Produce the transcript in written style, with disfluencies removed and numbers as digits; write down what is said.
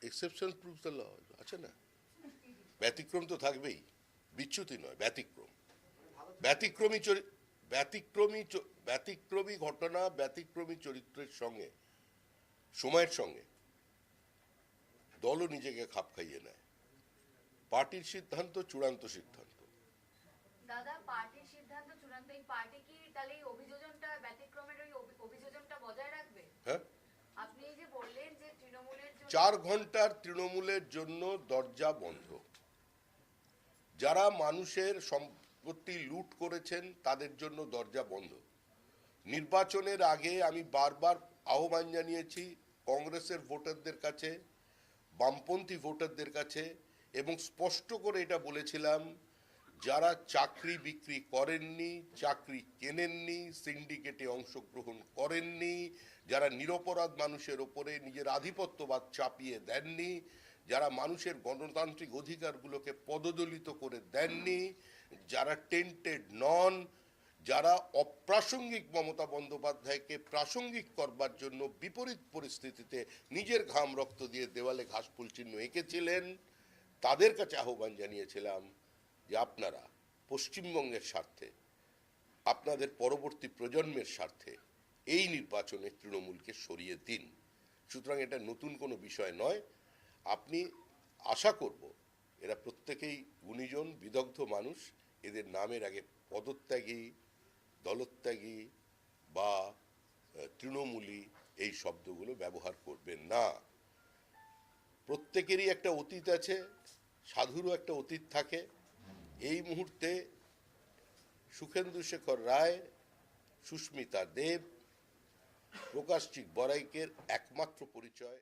Exception proves the law আছে না, ব্যতিক্রম তো থাকবেই, বিচ্যুতি নয়, ব্যতিক্রম। ব্যতিক্রমী ব্যতিক্রমী ঘটনা, ব্যতিক্রমী চরিত্রের সঙ্গে, সময়ের সঙ্গে দলও নিজেকে খাপ খাইয়ে নেয়। পার্টির সিদ্ধান্ত চূড়ান্ত সিদ্ধান্ত। দাদা, পার্টির সিদ্ধান্ত চূড়ান্ত, এই পার্টি কি তাহলে এই অভিযোজনটা, ব্যতিক্রমের ওই অভিযোজনটা বজায় রাখবে? হ্যাঁ, আপনি এই যে বললেন যে তৃণমূলের জন্য 4 ঘন্টার তৃণমূলের জন্য দরজা বন্ধ। যারা মানুষের সম্পত্তি লুট করেছেন তাদের জন্য দরজা বন্ধ। নির্বাচনের আগে আমি বারবার আহ্বান জানিয়েছি কংগ্রেসের ভোটারদের কাছে, বামপন্থী ভোটারদের কাছে, এবং স্পষ্ট করে এটা বলেছিলাম, যারা চাকরি বিক্রি করেননি, চাকরি কেনেননি, সিন্ডিকেটে অংশগ্রহণ করেননি, যারা নিরপরাধ মানুষের ওপরে নিজের আধিপত্যবাদ চাপিয়ে দেননি, যারা মানুষের গণতান্ত্রিক অধিকারগুলোকে পদদলিত করে দেননি, যারা টেন্টেড নন, যারা অপ্রাসঙ্গিক মমতা বন্দ্যোপাধ্যায়কে প্রাসঙ্গিক করবার জন্য বিপরীত পরিস্থিতিতে নিজের ঘাম রক্ত দিয়ে দেওয়ালে ঘাসফুল চিহ্ন এঁকেছিলেন, তাদের কাছে আহ্বান জানিয়েছিলাম যে আপনারা পশ্চিমবঙ্গের স্বার্থে, আপনাদের পরবর্তী প্রজন্মের স্বার্থে এই নির্বাচনে তৃণমূলকে সরিয়ে দিন। সুতরাং এটা নতুন কোনো বিষয় নয়। আপনি আশা করব এরা প্রত্যেকেই গুণীজন, বিদগ্ধ মানুষ, এদের নামের আগে পদত্যাগী, দলত্যাগী বা তৃণমূলী এই শব্দগুলো ব্যবহার করবেন না। প্রত্যেকেরই একটা অতীত আছে, সাধুরও একটা অতীত থাকে। এই মুহূর্তে সুখেন্দু শেখর রায়, সুস্মিতা দেব, প্রকাশচিক বড়াইকের একমাত্র পরিচয়